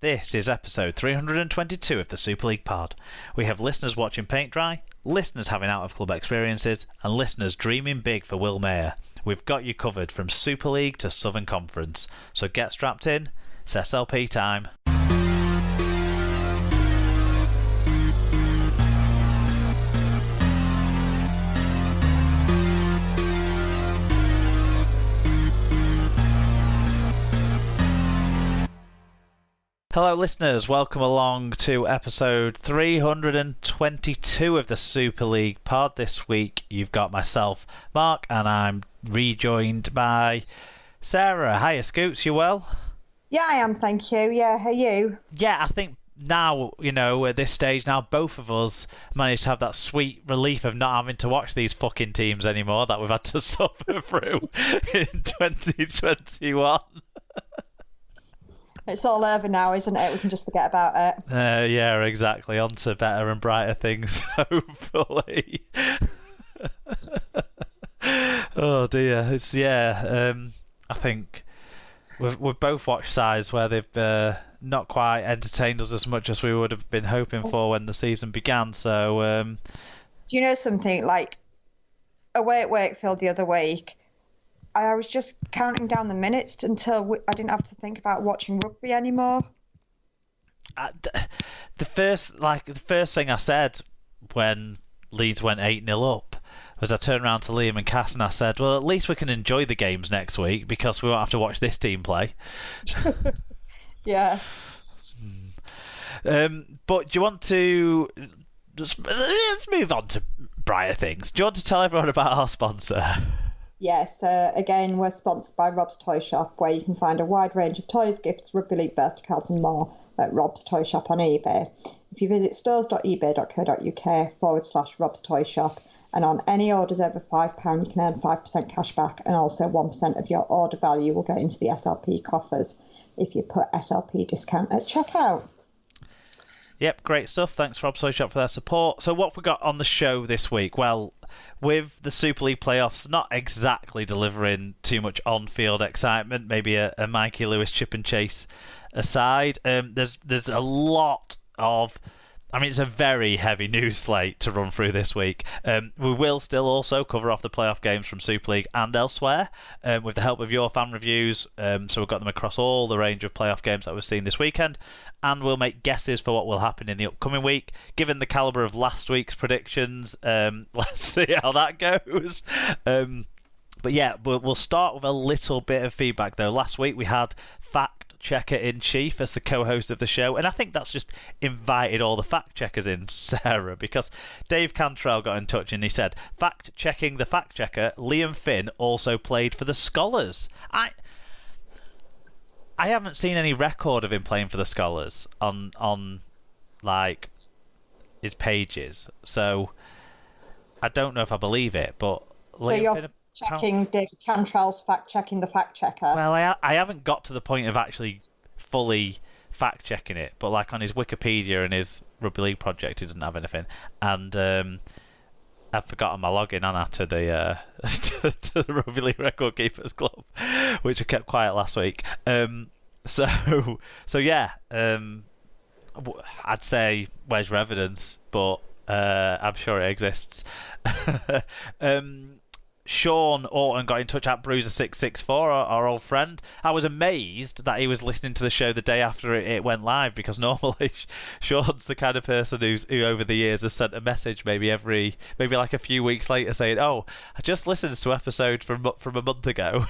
This is episode 322 of the Super League Pod. We have listeners watching paint dry, listeners having out-of-club experiences, and listeners dreaming big for Will Mayer. We've got you covered from Super League to Southern Conference. So get strapped in, it's SLP time. Hello listeners, welcome along to episode 322 of the Super League Pod. This week you've got myself, Mark, and I'm rejoined by Sarah. Hiya Scoots, you well? Yeah, I am, thank you. Yeah, how are you? Yeah, I think now, at this stage now, both of us managed to have that sweet relief of not having to watch these fucking teams anymore that we've had to suffer through in 2021. It's all over now, isn't it? We can just forget about it. Yeah, exactly. On to better and brighter things, hopefully. Oh dear. I think we've both watched sides where they've not quite entertained us as much as we would have been hoping for when the season began. So, do you know something? Like, away at Wakefield the other week, I was just counting down the minutes until I didn't have to think about watching rugby anymore. The first thing I said when Leeds went 8-0 up was I turned around to Liam and Cass and I said, well, at least we can enjoy the games next week because we won't have to watch this team play. Yeah. But do you want to... Let's move on to brighter things. Do you want to tell everyone about our sponsor? Yes, again, we're sponsored by Rob's Toy Shop, where you can find a wide range of toys, gifts, rugby league, birthday cards and more at Rob's Toy Shop on eBay. If you visit stores.ebay.co.uk/Rob's Toy Shop, and on any orders over £5, you can earn 5% cash back, and also 1% of your order value will go into the SLP coffers if you put SLP discount at checkout. Yep, great stuff. Thanks, Rob's Toy Shop, for their support. So what have we got on the show this week? Well, with the Super League playoffs not exactly delivering too much on-field excitement, maybe a Mikey Lewis chip and chase aside, there's a lot of... I mean, it's a very heavy news slate to run through this week. We will still also cover off the playoff games from Super League and elsewhere with the help of your fan reviews. So we've got them across all the range of playoff games that we've seen this weekend. And we'll make guesses for what will happen in the upcoming week. Given the calibre of last week's predictions, let's see how that goes. But yeah, we'll start with a little bit of feedback, though. Last week we had Fact-Checker-in-Chief as the co-host of the show, and I think that's just invited all the fact-checkers in, Sarah, because Dave Cantrell got in touch and he said, fact-checking the fact-checker, Liam Finn also played for the Scholars. I haven't seen any record of him playing for the Scholars on like his pages, so I don't know if I believe it. But so Liam Finn, checking David Cantrell's fact-checking the fact-checker. Well, I haven't got to the point of actually fully fact-checking it, but like on his Wikipedia and his Rugby League project, he didn't have anything, and I've forgotten my login, Anna, to the to the Rugby League Record Keepers Club, which I kept quiet last week. So yeah, I'd say where's your evidence, but I'm sure it exists. Sean Orton got in touch at Bruiser664, our old friend. I was amazed that he was listening to the show the day after it went live, because normally Sean's the kind of person who over the years has sent a message maybe like a few weeks later saying, oh, I just listened to episodes from a month ago.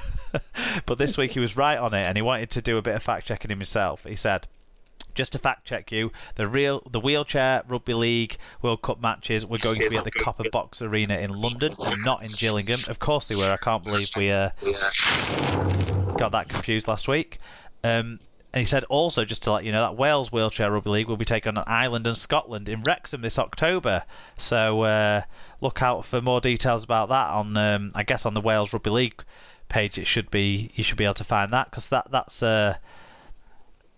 But this week he was right on it and he wanted to do a bit of fact checking himself. He said, just to fact check you, the wheelchair Rugby League World Cup matches were going to be at the Copper Box Arena in London and not in Gillingham. Of course they were. I can't believe we got that confused last week. And he said also, just to let you know, that Wales Wheelchair Rugby League will be taking on Ireland and Scotland in Wrexham this October. So look out for more details about that on, I guess, on the Wales Rugby League page. You should be able to find that, because that's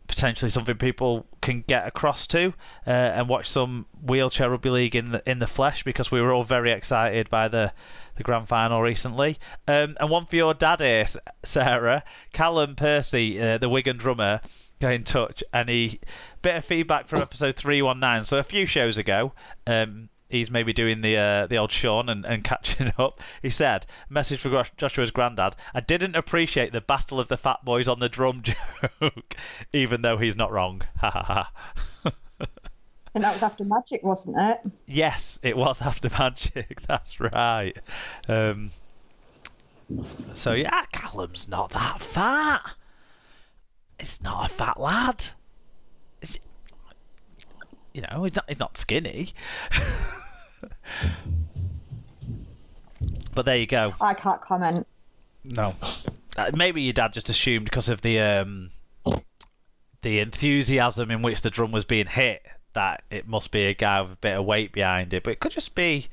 potentially something people can get across to and watch some wheelchair rugby league in the flesh, because we were all very excited by the the grand final recently. And one for your dad here, Sarah. Callum Percy, the Wigan drummer, got in touch, and he bit of feedback from episode 319. So a few shows ago, he's maybe doing the old Sean and catching up. He said, message for Joshua's granddad, I didn't appreciate the battle of the fat boys on the drum joke, even though he's not wrong. Ha ha ha. And that was after Magic, wasn't it? Yes, it was after Magic. That's right. So yeah, Callum's not that fat. It's not a fat lad. He's not skinny. But there you go. I can't comment. No. Maybe your dad just assumed because of the enthusiasm in which the drum was being hit that it must be a guy with a bit of weight behind it. But it could just be,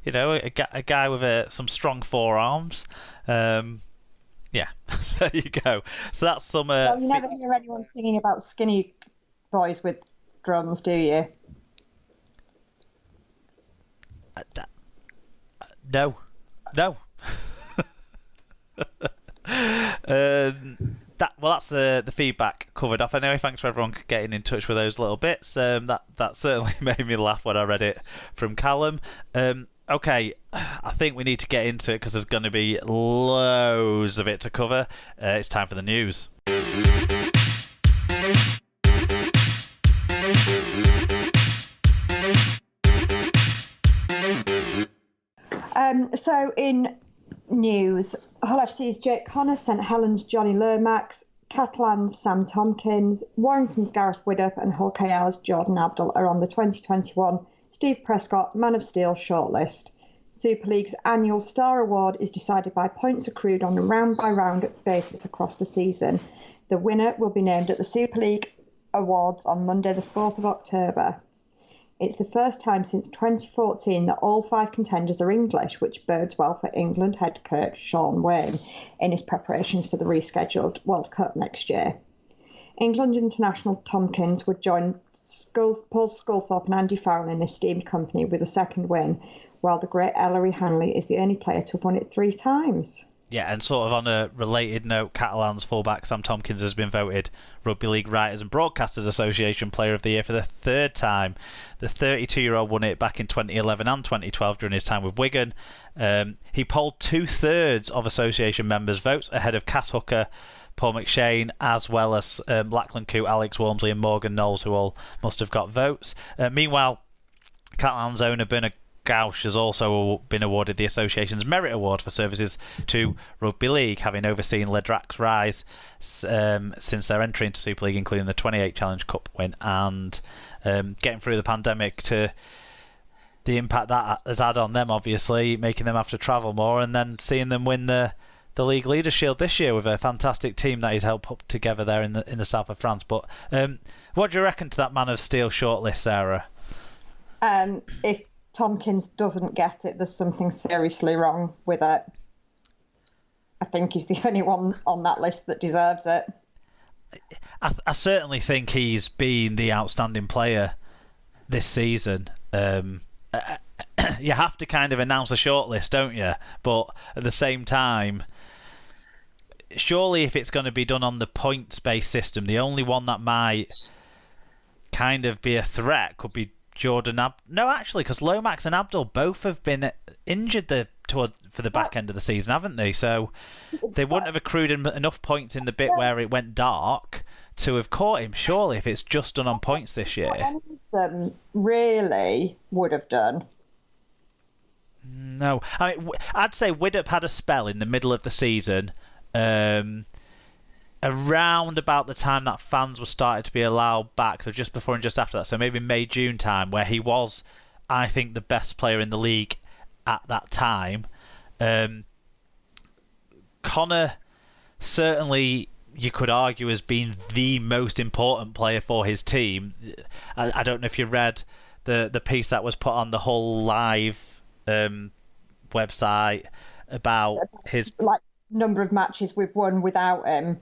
a guy with some strong forearms. Yeah, there you go. So that's some. Well, you never hear anyone singing about skinny boys with drums, do you? No. That's the feedback covered off. Anyway, thanks for everyone getting in touch with those little bits. That certainly made me laugh when I read it from Callum. Okay, I think we need to get into it because there's going to be loads of it to cover. It's time for the news. So in news, Hull FC's Jake Connor, St Helens Johnny Lomax, Catalan's Sam Tompkins, Warrington's Gareth Widdop and Hull KR's Jordan Abdull are on the 2021 Steve Prescott Man of Steel shortlist. Super League's annual Star Award is decided by points accrued on a round-by-round basis across the season. The winner will be named at the Super League Awards on Monday the 4th of October. It's the first time since 2014 that all 5 contenders are English, which bodes well for England head coach Sean Wayne in his preparations for the rescheduled World Cup next year. England international Tompkins would join Paul Sculthorpe and Andy Farrell in esteemed company with a second win, while the great Ellery Hanley is the only player to have won it 3 times. Yeah, and sort of on a related note, Catalan's fullback Sam Tompkins has been voted Rugby League Writers and Broadcasters Association Player of the Year for the 3rd time. The 32-year-old won it back in 2011 and 2012 during his time with Wigan. He polled 2/3 of association members' votes ahead of Cass Hooker, Paul McShane, as well as Lachlan Coote, Alex Walmsley and Morgan Knowles, who all must have got votes. Meanwhile, Catalan's owner Bernard Gauch has also been awarded the association's Merit Award for services to Rugby League, having overseen Ledrak's rise since their entry into Super League, including the 28 Challenge Cup win and getting through the pandemic, to the impact that has had on them, obviously, making them have to travel more, and then seeing them win the League Leaders' Shield this year with a fantastic team that he's helped put together there in the south of France. But what do you reckon to that Man of Steel shortlist, Sarah? If Tompkins doesn't get it, there's something seriously wrong with it. I think he's the only one on that list that deserves it. I certainly think he's been the outstanding player this season. You have to kind of announce a shortlist, don't you? But at the same time, surely if it's going to be done on the points-based system, the only one that might kind of be a threat could be Jordan No, actually, because Lomax and Abdull both have been injured for the back end of the season, haven't they? So they wouldn't have accrued enough points in the bit where it went dark to have caught him, surely, if it's just done on points this year. Any of them really would have done. No. I mean, I'd say Widdop had a spell in the middle of the season, around about the time that fans were starting to be allowed back, so just before and just after that, so maybe May, June time, where he was, I think, the best player in the league at that time. Connor, certainly, you could argue, has been the most important player for his team. I don't know if you read the piece that was put on the Hull Live website about his number of matches we've won without him.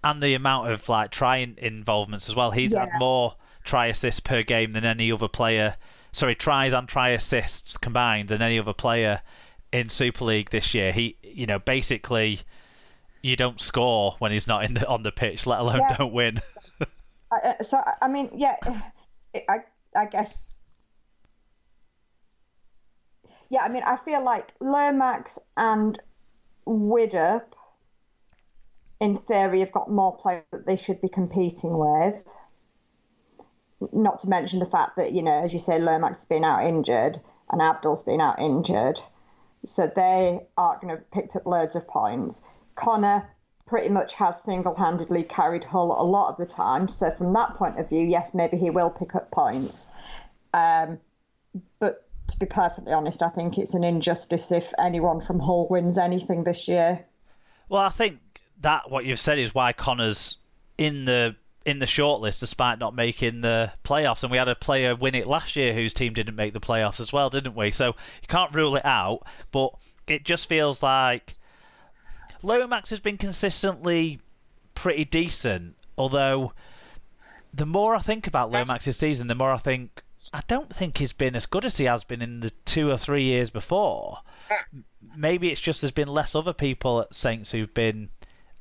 And the amount of try involvements as well. He's had more try assists per game than any other player. Sorry, tries and try assists combined than any other player in Super League this year. He, basically, you don't score when he's not on the pitch, let alone don't win. I guess. Yeah, I mean, I feel like Lomax and Widdop, in theory, have got more players that they should be competing with. Not to mention the fact that, as you say, Lomax has been out injured and Abdull's been out injured. So they aren't going to have picked up loads of points. Connor pretty much has single-handedly carried Hull a lot of the time. So from that point of view, yes, maybe he will pick up points. But to be perfectly honest, I think it's an injustice if anyone from Hull wins anything this year. Well, I think that what you've said is why Connor's in the shortlist despite not making the playoffs, and we had a player win it last year whose team didn't make the playoffs as well, didn't we? So you can't rule it out, but it just feels like Lomax has been consistently pretty decent, although the more I think about Lomax's season, the more I think I don't think he's been as good as he has been in the 2 or 3 years before. Maybe it's just there's been less other people at Saints who've been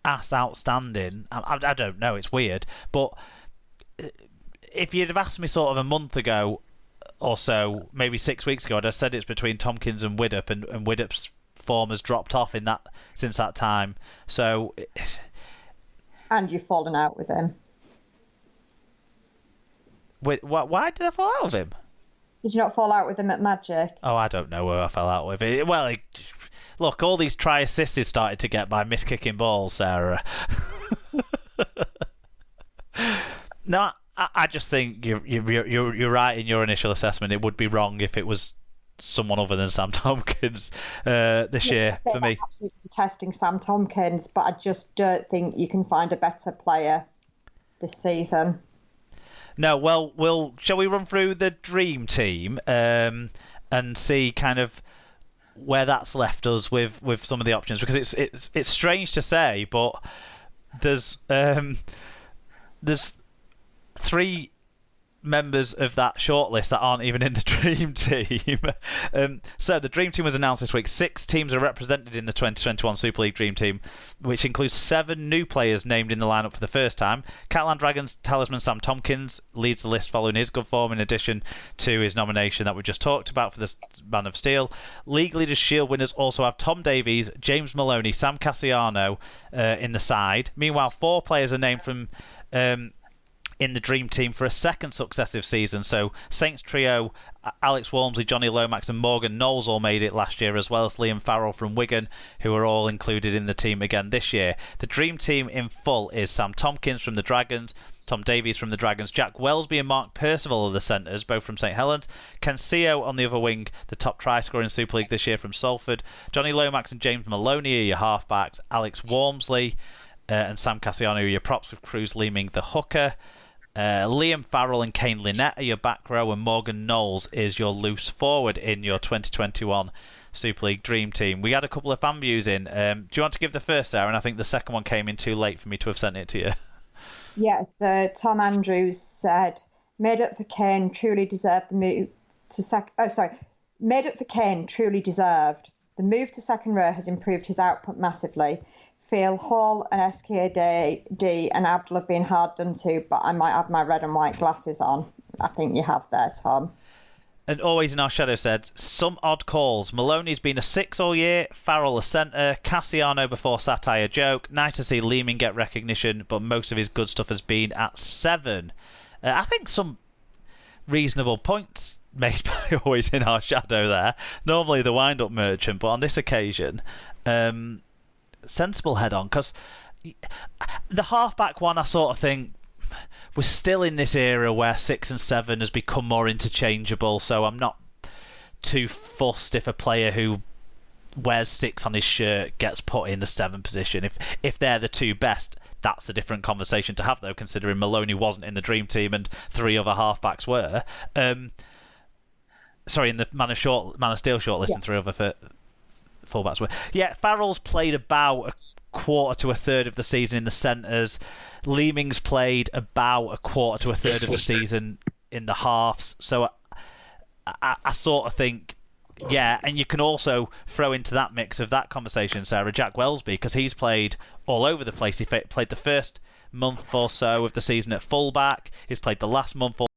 as outstanding. I don't know, it's weird. But if you'd have asked me sort of a month ago or so, maybe 6 weeks ago, I'd have said it's between Tompkins and Widdop, and Widdop's form has dropped off since that time. So, and you've fallen out with him. Wait, why did I fall out with him? Did you not fall out with him at Magic? Oh, I don't know where I fell out with it. Well, look, all these try assists started to get by miss-kicking balls, Sarah. No, I just think you're right in your initial assessment. It would be wrong if it was someone other than Sam Tompkins this year for me. I'm absolutely detesting Sam Tompkins, but I just don't think you can find a better player this season. No, well, shall we run through the dream team and see kind of where that's left us with some of the options, because it's strange to say, but there's 3 members of that shortlist that aren't even in the dream team. So the dream team was announced this week. 6 teams are represented in the 2021 Super League dream team, which includes 7 new players named in the lineup for the first time. Catalan Dragons talisman Sam Tompkins leads the list following his good form, in addition to his nomination that we just talked about for the Man of Steel. League Leaders Shield winners also have Tom Davies, James Maloney, Sam Cassiano in the side. Meanwhile, 4 players are named from in the dream team for a second successive season. So Saints trio, Alex Walmsley, Johnny Lomax and Morgan Knowles all made it last year, as well as Liam Farrell from Wigan, who are all included in the team again this year. The dream team in full is Sam Tompkins from the Dragons, Tom Davies from the Dragons, Jack Welsby and Mark Percival are the centres, both from St Helens. Ken Seo on the other wing, the top try scorer in Super League this year from Salford. Johnny Lomax and James Maloney are your halfbacks. Alex Walmsley and Sam Cassiano are your props, with Cruz Leeming the hooker. Liam Farrell and Kane Lynette are your back row, and Morgan Knowles is your loose forward in your 2021 Super League Dream Team. We had a couple of fan views in. Do you want to give the first, Sarah? And I think the second one came in too late for me to have sent it to you. Yes, Tom Andrews said, made up for Kane, truly deserved the move to made up for Kane, truly deserved. The move to second row has improved his output massively. Feel Hall and SKD and Abdull have been hard done to, but I might have my red and white glasses on. I think you have there, Tom. And always in our shadow said, some odd calls. Maloney's been a 6 all year, Farrell a centre, Cassiano before satire joke. Nice to see Leeming get recognition, but most of his good stuff has been at 7. I think some reasonable points made by always in our shadow there. Normally the wind-up merchant, but on this occasion, sensible head on, because the halfback one, I sort of think we're still in this era where 6 and 7 has become more interchangeable, so I'm not too fussed if a player who wears 6 on his shirt gets put in the 7 position. If they're the 2 best, that's a different conversation to have, though, considering Maloney wasn't in the dream team and 3 other halfbacks were. Sorry, in the Man of Steel shortlist, and 3 other fullbacks were. Yeah, Farrell's played about a quarter to a third of the season in the centres. Leeming's played about a quarter to a third of the season in the halves. So I sort of think Yeah, and you can also throw into that mix of that conversation, Sarah, Jack Welsby, because he's played all over the place. He played the first month or so of the season at fullback. He's played the last month or